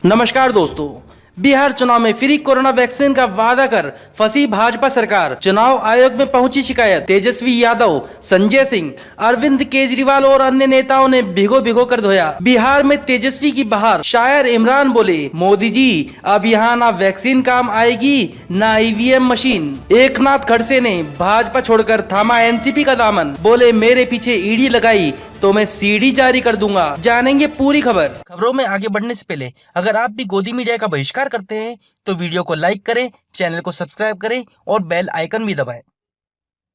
नमस्कार दोस्तों, बिहार चुनाव में फ्री कोरोना वैक्सीन का वादा कर फंसी भाजपा सरकार। चुनाव आयोग में पहुंची शिकायत। तेजस्वी यादव, संजय सिंह, अरविंद केजरीवाल और अन्य नेताओं ने भिगो भिगो कर धोया। बिहार में तेजस्वी की बहार। शायर इमरान बोले, मोदी जी अब यहाँ ना वैक्सीन काम आएगी ना ईवीएम मशीन। एकनाथ खड़से ने भाजपा छोड़कर थामा एनसीपी का दामन। बोले, मेरे पीछे ईडी लगाई तो मैं सीडी जारी कर दूंगा। जानेंगे पूरी खबरों में आगे बढ़ने से पहले अगर आप भी गोदी मीडिया का बहिष्कार करते हैं तो वीडियो को लाइक करें, चैनल को सब्सक्राइब करें और बेल आइकन भी दबाएं।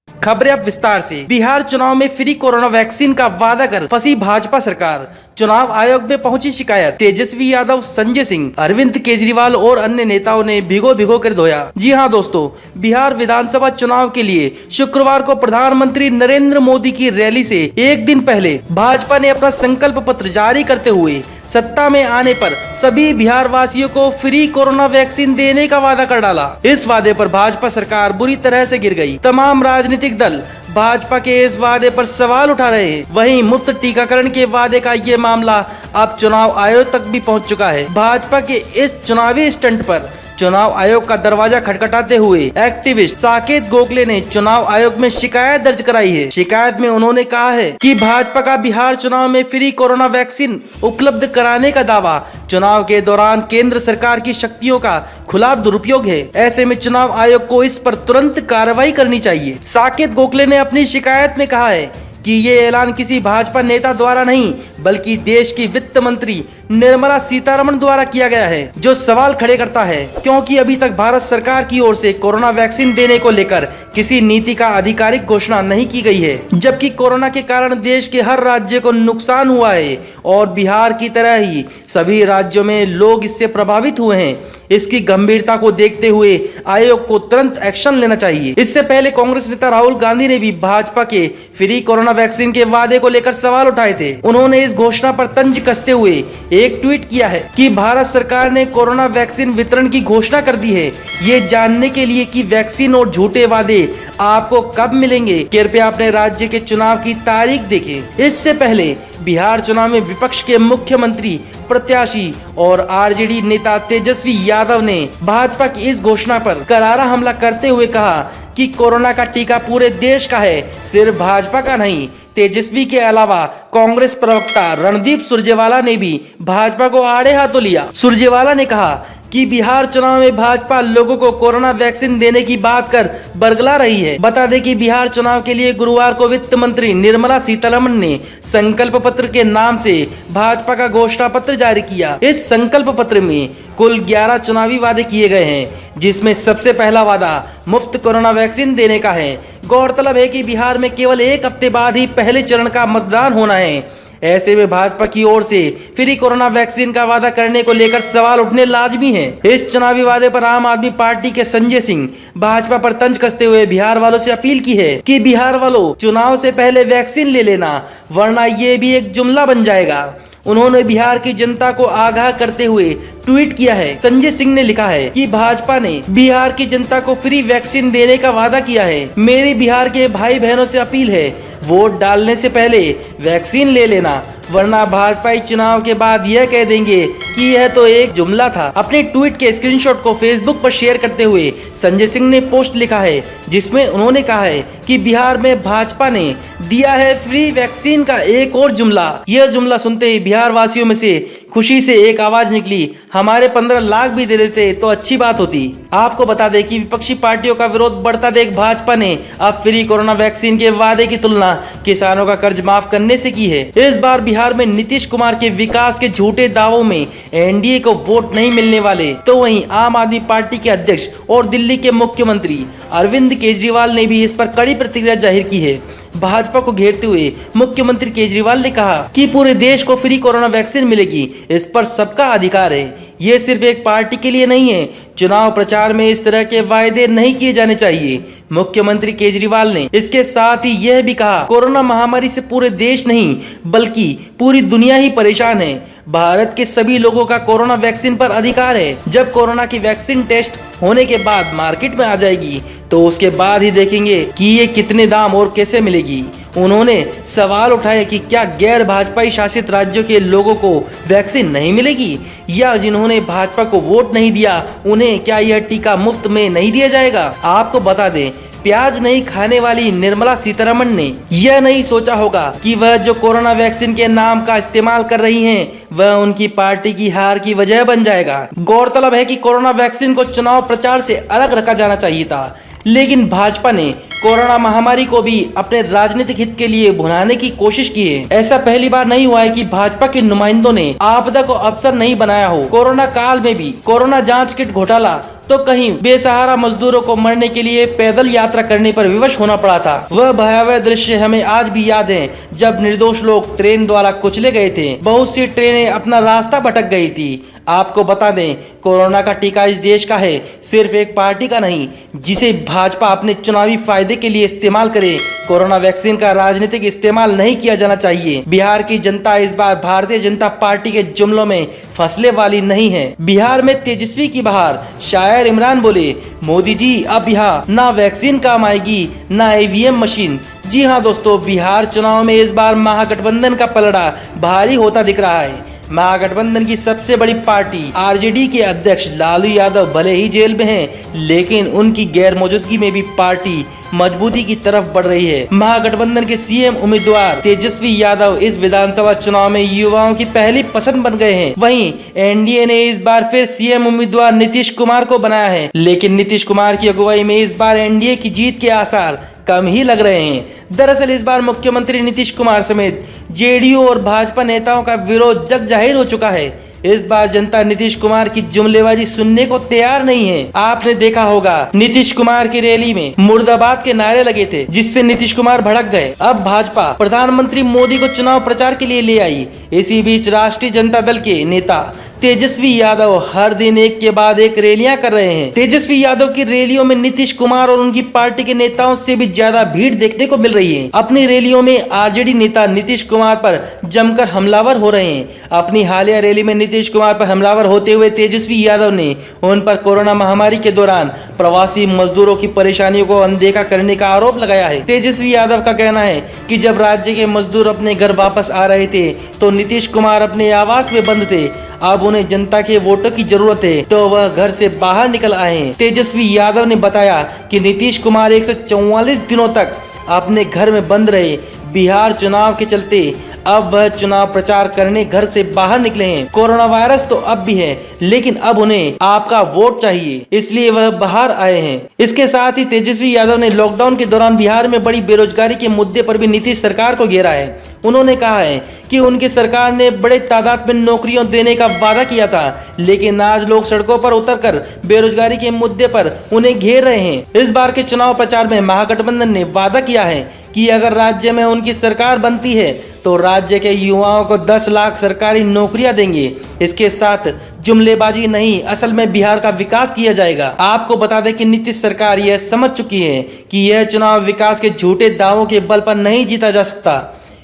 खबरें अब विस्तार से। बिहार चुनाव में फ्री कोरोना वैक्सीन का वादा कर फंसी भाजपा सरकार। चुनाव आयोग में पहुंची शिकायत। तेजस्वी यादव, संजय सिंह, अरविंद केजरीवाल और अन्य नेताओं ने भिगो भिगो कर धोया। जी हां दोस्तों, बिहार विधानसभा चुनाव के लिए शुक्रवार को प्रधानमंत्री नरेंद्र मोदी की रैली से एक दिन पहले भाजपा ने अपना संकल्प पत्र जारी करते हुए सत्ता में आने पर सभी बिहार वासियों को फ्री कोरोना वैक्सीन देने का वादा कर डाला। इस वादे पर भाजपा सरकार बुरी तरह से गिर गई। तमाम राजनीतिक दल भाजपा के इस वादे पर सवाल उठा रहे हैं। वहीं मुफ्त टीकाकरण के वादे का ये मामला अब चुनाव आयोग तक भी पहुंच चुका है। भाजपा के इस चुनावी स्टंट पर चुनाव आयोग का दरवाजा खटखटाते हुए एक्टिविस्ट साकेत गोखले ने चुनाव आयोग में शिकायत दर्ज कराई है। शिकायत में उन्होंने कहा है कि भाजपा का बिहार चुनाव में फ्री कोरोना वैक्सीन उपलब्ध कराने का दावा चुनाव के दौरान केंद्र सरकार की शक्तियों का खुला दुरुपयोग है। ऐसे में चुनाव आयोग को इस पर तुरंत कार्रवाई करनी चाहिए। साकेत गोखले ने अपनी शिकायत में कहा है कि ये ऐलान किसी भाजपा नेता द्वारा नहीं बल्कि देश की वित्त मंत्री निर्मला सीतारमण द्वारा किया गया है, जो सवाल खड़े करता है क्योंकि अभी तक भारत सरकार की ओर से कोरोना वैक्सीन देने को लेकर किसी नीति का आधिकारिक घोषणा नहीं की गई है। जबकि कोरोना के कारण देश के हर राज्य को नुकसान हुआ है और बिहार की तरह ही सभी राज्यों में लोग इससे प्रभावित हुए हैं। इसकी गंभीरता को देखते हुए आयोग को तुरंत एक्शन लेना चाहिए। इससे पहले कांग्रेस नेता राहुल गांधी ने भी भाजपा के फ्री कोरोना वैक्सीन के वादे को लेकर सवाल उठाए थे। उन्होंने इस घोषणा पर तंज कसते हुए एक ट्वीट किया है कि भारत सरकार ने कोरोना वैक्सीन वितरण की घोषणा कर दी है। ये जानने के लिए कि वैक्सीन और झूठे वादे आपको कब मिलेंगे, कृपया अपने राज्य के चुनाव की तारीख देखें। इससे पहले बिहार चुनाव में विपक्ष के मुख्यमंत्री प्रत्याशी और आरजेडी नेता तेजस्वी यादव ने भाजपा की इस घोषणा पर करारा हमला करते हुए कहा कि कोरोना का टीका पूरे देश का है, सिर्फ भाजपा का नहीं। तेजस्वी के अलावा कांग्रेस प्रवक्ता रणदीप सुरजेवाला ने भी भाजपा को आड़े हाथों लिया। सुरजेवाला ने कहा कि बिहार चुनाव में भाजपा लोगों को कोरोना वैक्सीन देने की बात कर बरगला रही है। बता दें कि बिहार चुनाव के लिए गुरुवार को वित्त मंत्री निर्मला सीतारमण ने संकल्प पत्र के नाम से भाजपा का घोषणा पत्र जारी किया। इस संकल्प पत्र में कुल 11 चुनावी वादे किए गए हैं, जिसमें सबसे पहला वादा मुफ्त कोरोना वैक्सीन देने का है। गौरतलब है कि बिहार में केवल एक हफ्ते बाद ही पहले चरण का मतदान होना है। ऐसे में भाजपा की ओर से फ्री कोरोना वैक्सीन का वादा करने को लेकर सवाल उठने लाजमी है। इस चुनावी वादे पर आम आदमी पार्टी के संजय सिंह भाजपा पर तंज कसते हुए बिहार वालों से अपील की है कि बिहार वालों, चुनाव से पहले वैक्सीन ले लेना, वरना ये भी एक जुमला बन जाएगा। उन्होंने बिहार की जनता को आगाह करते हुए ट्वीट किया है। संजय सिंह ने लिखा है कि भाजपा ने बिहार की जनता को फ्री वैक्सीन देने का वादा किया है। मेरी बिहार के भाई बहनों से अपील है, वोट डालने से पहले वैक्सीन ले लेना, वरना भाजपाई चुनाव के बाद यह कह देंगे कि यह तो एक जुमला था। अपने ट्वीट के स्क्रीनशॉट को फेसबुक पर शेयर करते हुए संजय सिंह ने पोस्ट लिखा है, जिसमें उन्होंने कहा है कि बिहार में भाजपा ने दिया है फ्री वैक्सीन का एक और जुमला। यह जुमला सुनते ही बिहार वासियों में से खुशी से एक आवाज निकली, हमारे 15 लाख भी दे देते तो अच्छी बात होती। आपको बता दें कि विपक्षी पार्टियों का विरोध बढ़ता देख भाजपा ने अब फ्री कोरोना वैक्सीन के वादे की तुलना किसानों का कर्ज माफ करने से की है। इस बार बिहार में नीतीश कुमार के विकास के झूठे दावों में एनडीए को वोट नहीं मिलने वाले, तो वहीं आम आदमी पार्टी के अध्यक्ष और दिल्ली के मुख्यमंत्री अरविंद केजरीवाल ने भी इस पर कड़ी प्रतिक्रिया जाहिर की है। भाजपा को घेरते हुए मुख्यमंत्री केजरीवाल ने कहा कि पूरे देश को फ्री कोरोना वैक्सीन मिलेगी, इस पर सबका अधिकार है। ये सिर्फ एक पार्टी के लिए नहीं है। चुनाव प्रचार में इस तरह के वायदे नहीं किए जाने चाहिए। मुख्यमंत्री केजरीवाल ने इसके साथ ही यह भी कहा, कोरोना महामारी से पूरे देश नहीं बल्कि पूरी दुनिया ही परेशान है। भारत के सभी लोगों का कोरोना वैक्सीन पर अधिकार है। जब कोरोना की वैक्सीन टेस्ट होने के बाद मार्केट में आ जाएगी तो उसके बाद ही देखेंगे कि ये कितने दाम और कैसे मिलेगी। उन्होंने सवाल उठाया कि क्या गैर भाजपाई शासित राज्यों के लोगों को वैक्सीन नहीं मिलेगी, या जिन्होंने भाजपा को वोट नहीं दिया उन्हें क्या यह टीका मुफ्त में नहीं दिया जाएगा। आपको बता दें, प्याज नहीं खाने वाली निर्मला सीतारमण ने यह नहीं सोचा होगा कि वह जो कोरोना वैक्सीन के नाम का इस्तेमाल कर रही हैं, वह उनकी पार्टी की हार की वजह बन जाएगा। गौरतलब है कि कोरोना वैक्सीन को चुनाव प्रचार से अलग रखा जाना चाहिए था, लेकिन भाजपा ने कोरोना महामारी को भी अपने राजनीतिक हित के लिए भुनाने की कोशिश की है। ऐसा पहली बार नहीं हुआ है कि भाजपा के नुमाइंदों ने आपदा को अवसर नहीं बनाया हो। कोरोना काल में भी कोरोना जांच किट घोटाला तो कहीं बेसहारा मजदूरों को मरने के लिए पैदल यात्रा करने पर विवश होना पड़ा था। वह भयावह दृश्य हमें आज भी याद है जब निर्दोष लोग ट्रेन द्वारा कुचले गए थे। बहुत सी ट्रेनें अपना रास्ता भटक गई थी। आपको बता दें, कोरोना का टीका इस देश का है, सिर्फ एक पार्टी का नहीं, जिसे भाजपा अपने चुनावी फायदे के लिए इस्तेमाल करे। कोरोना वैक्सीन का राजनीतिक इस्तेमाल नहीं किया जाना चाहिए। बिहार की जनता इस बार भारतीय जनता पार्टी के जुमलों में फंसने वाली नहीं है। बिहार में तेजस्वी की बहार। शायर इमरान बोले, मोदी जी अब यहाँ ना वैक्सीन काम आएगी ना ईवीएम मशीन। जी हाँ दोस्तों, बिहार चुनाव में इस बार महागठबंधन का पलड़ा भारी होता दिख रहा है। महागठबंधन की सबसे बड़ी पार्टी आरजेडी के अध्यक्ष लालू यादव भले ही जेल में हैं, लेकिन उनकी गैर मौजूदगी में भी पार्टी मजबूती की तरफ बढ़ रही है। महागठबंधन के सीएम उम्मीदवार तेजस्वी यादव इस विधानसभा चुनाव में युवाओं की पहली पसंद बन गए हैं। वहीं एनडीए ने इस बार फिर सीएम उम्मीदवार नीतीश कुमार को बनाया है, लेकिन नीतीश कुमार की अगुवाई में इस बार एनडीए की जीत के आसार कम ही लग रहे हैं। दरअसल इस बार मुख्यमंत्री नीतीश कुमार समेत जेडीयू और भाजपा नेताओं का विरोध जग जाहिर हो चुका है। इस बार जनता नीतीश कुमार की जुमलेबाजी सुनने को तैयार नहीं है। आपने देखा होगा, नीतीश कुमार की रैली में मुर्दाबाद के नारे लगे थे, जिससे नीतीश कुमार भड़क गए। अब भाजपा प्रधानमंत्री मोदी को चुनाव प्रचार के लिए ले आई। इसी बीच राष्ट्रीय जनता दल के नेता तेजस्वी यादव हर दिन एक के बाद एक रैलियां कर रहे हैं। तेजस्वी यादव की रैलियों में नीतीश कुमार और उनकी पार्टी के नेताओं से भी ज्यादा भीड़ देखने को मिल रही है। अपनी रैलियों में आरजेडी नेता नीतीश कुमार पर जमकर हमलावर हो रहे हैं। अपनी हालिया रैली में नीतीश कुमार पर हमलावर होते हुए तेजस्वी यादव ने उन पर कोरोना महामारी के दौरान प्रवासी मजदूरों की परेशानियों को अनदेखा करने का आरोप लगाया है। तेजस्वी यादव का कहना है कि जब राज्य के मजदूर अपने घर वापस आ रहे थे तो नीतीश कुमार अपने आवास में बंद थे। अब उन्हें जनता के वोटों की जरूरत है तो वह घर से बाहर निकल आए हैं। तेजस्वी यादव ने बताया कि नीतीश कुमार 144 दिनों तक अपने घर में बंद रहे। बिहार चुनाव के चलते अब वह चुनाव प्रचार करने घर से बाहर निकले हैं। कोरोना वायरस तो अब भी है, लेकिन अब उन्हें आपका वोट चाहिए, इसलिए वह बाहर आए हैं। इसके साथ ही तेजस्वी यादव ने लॉकडाउन के दौरान बिहार में बड़ी बेरोजगारी के मुद्दे पर भी नीतीश सरकार को घेरा है। उन्होंने कहा है कि उनकी सरकार ने बड़े तादाद में नौकरियों देने का वादा किया था, लेकिन आज लोग सड़कों पर उतरकर बेरोजगारी के मुद्दे पर उन्हें घेर रहे हैं। इस बार के चुनाव प्रचार में महागठबंधन ने वादा किया है कि अगर राज्य में उनकी सरकार बनती है तो राज्य के युवाओं को 10 लाख सरकारी नौकरियां देंगे। इसके साथ जुमलेबाजी नहीं, असल में बिहार का विकास किया जाएगा। आपको बता दें कि नीतीश सरकार यह समझ चुकी है कि यह चुनाव विकास के झूठे दावों के बल पर नहीं जीता जा सकता,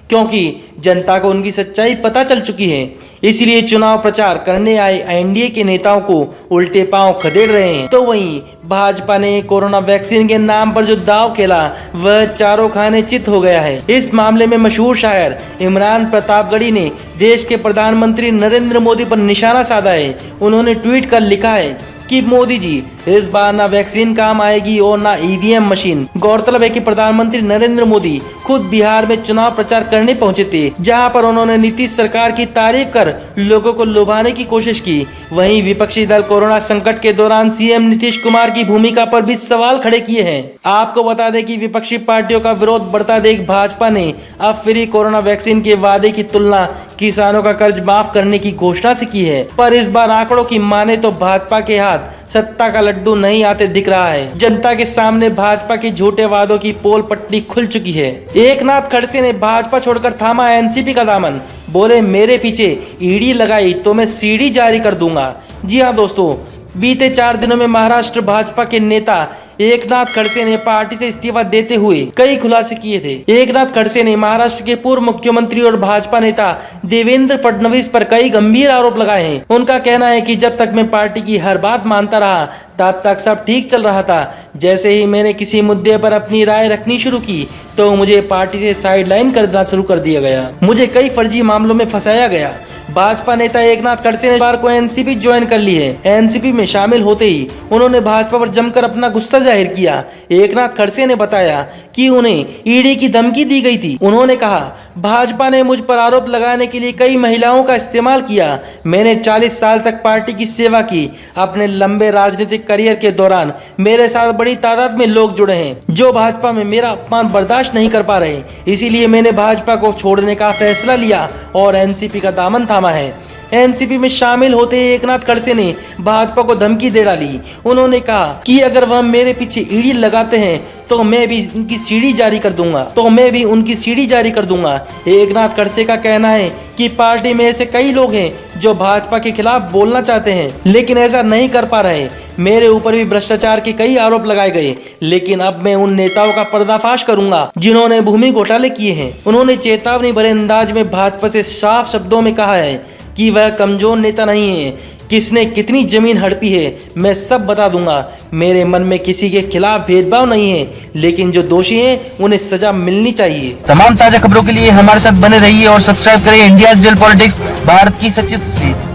क्योंकि जनता को उनकी सच्चाई पता चल चुकी है। इसलिए चुनाव प्रचार करने आए एनडीए के नेताओं को उल्टे पांव खदेड़ रहे हैं। तो वहीं भाजपा ने कोरोना वैक्सीन के नाम पर जो दाव खेला वह चारों खाने चित हो गया है। इस मामले में मशहूर शायर इमरान प्रतापगढ़ी ने देश के प्रधानमंत्री नरेंद्र मोदी पर निशाना साधा है। उन्होंने ट्वीट कर लिखा है कि मोदी जी, इस बार ना वैक्सीन काम आएगी और ना ईवीएम मशीन। गौरतलब है कि प्रधानमंत्री नरेंद्र मोदी खुद बिहार में चुनाव प्रचार करने पहुंचे थे, जहां पर उन्होंने नीतीश सरकार की तारीफ कर लोगों को लुभाने की कोशिश की। वहीं विपक्षी दल कोरोना संकट के दौरान सीएम नीतीश कुमार की भूमिका पर भी सवाल खड़े किए हैं। आपको बता दें कि विपक्षी पार्टियों का विरोध बढ़ता देख भाजपा ने अब फ्री कोरोना वैक्सीन के वादे की तुलना किसानों का कर्ज माफ करने की घोषणा से की है। पर इस बार आंकड़ों की माने तो भाजपा के हाथ सत्ता का लड्डू नहीं आते दिख रहा है। जनता के सामने भाजपा के झूठे वादों की पोल पट्टी खुल चुकी है। एकनाथ खड़से ने भाजपा छोड़कर थामा एनसीपी का दामन, बोले मेरे पीछे ईडी लगाई तो मैं सीडी जारी कर दूंगा। जी हाँ दोस्तों, बीते 4 दिनों में महाराष्ट्र भाजपा के नेता एकनाथ खड़से ने पार्टी से इस्तीफा देते हुए कई खुलासे किए थे। एकनाथ खड़से ने महाराष्ट्र के पूर्व मुख्यमंत्री और भाजपा नेता देवेंद्र फडणवीस पर कई गंभीर आरोप लगाए हैं। उनका कहना है कि जब तक मैं पार्टी की हर बात मानता रहा तब तक सब ठीक चल रहा था। जैसे ही मैंने किसी मुद्दे पर अपनी राय रखनी शुरू की तो मुझे पार्टी से साइडलाइन करना शुरू कर दिया गया। मुझे कई फर्जी मामलों में फंसाया गया। भाजपा नेता एकनाथ खड़से ने बार को एनसीपी ज्वाइन कर ली है। एनसीपी में शामिल होते ही उन्होंने भाजपा पर जमकर अपना गुस्सा जाहिर किया। एकनाथ खड़से ने बताया कि उन्हें ईडी की धमकी दी गई थी। उन्होंने कहा, भाजपा ने मुझ पर आरोप लगाने के लिए कई महिलाओं का इस्तेमाल किया। मैंने 40 साल तक पार्टी की सेवा की। अपने लंबे राजनीतिक करियर के दौरान मेरे साथ बड़ी तादाद में लोग जुड़े हैं जो भाजपा में मेरा अपमान बर्दाश्त नहीं कर पा रहे। इसीलिए मैंने भाजपा को छोड़ने का फैसला लिया और एनसीपी का दामन थामा है। एनसीपी में शामिल होते ही एकनाथ खड़से ने भाजपा को धमकी दे डाली। उन्होंने कहा कि अगर वह मेरे पीछे ईडी लगाते हैं तो मैं भी उनकी सीढ़ी जारी कर दूंगा। एकनाथ खड़से का कहना है कि पार्टी में ऐसे कई लोग हैं जो भाजपा के खिलाफ बोलना चाहते हैं लेकिन ऐसा नहीं कर पा रहे। मेरे ऊपर भी भ्रष्टाचार के कई आरोप लगाए गए, लेकिन अब मैं उन नेताओं का पर्दाफाश करूंगा जिन्होंने भूमि घोटाले किए हैं। उन्होंने चेतावनी भरे अंदाज में भाजपा से साफ शब्दों में कहा है कि वह कमजोर नेता नहीं है। किसने कितनी जमीन हड़पी है मैं सब बता दूंगा। मेरे मन में किसी के खिलाफ भेदभाव नहीं है, लेकिन जो दोषी हैं उन्हें सजा मिलनी चाहिए। तमाम ताजा खबरों के लिए हमारे साथ बने रहिए और सब्सक्राइब करें इंडियाज रियल पॉलिटिक्स, भारत की सच्ची तस्वीर।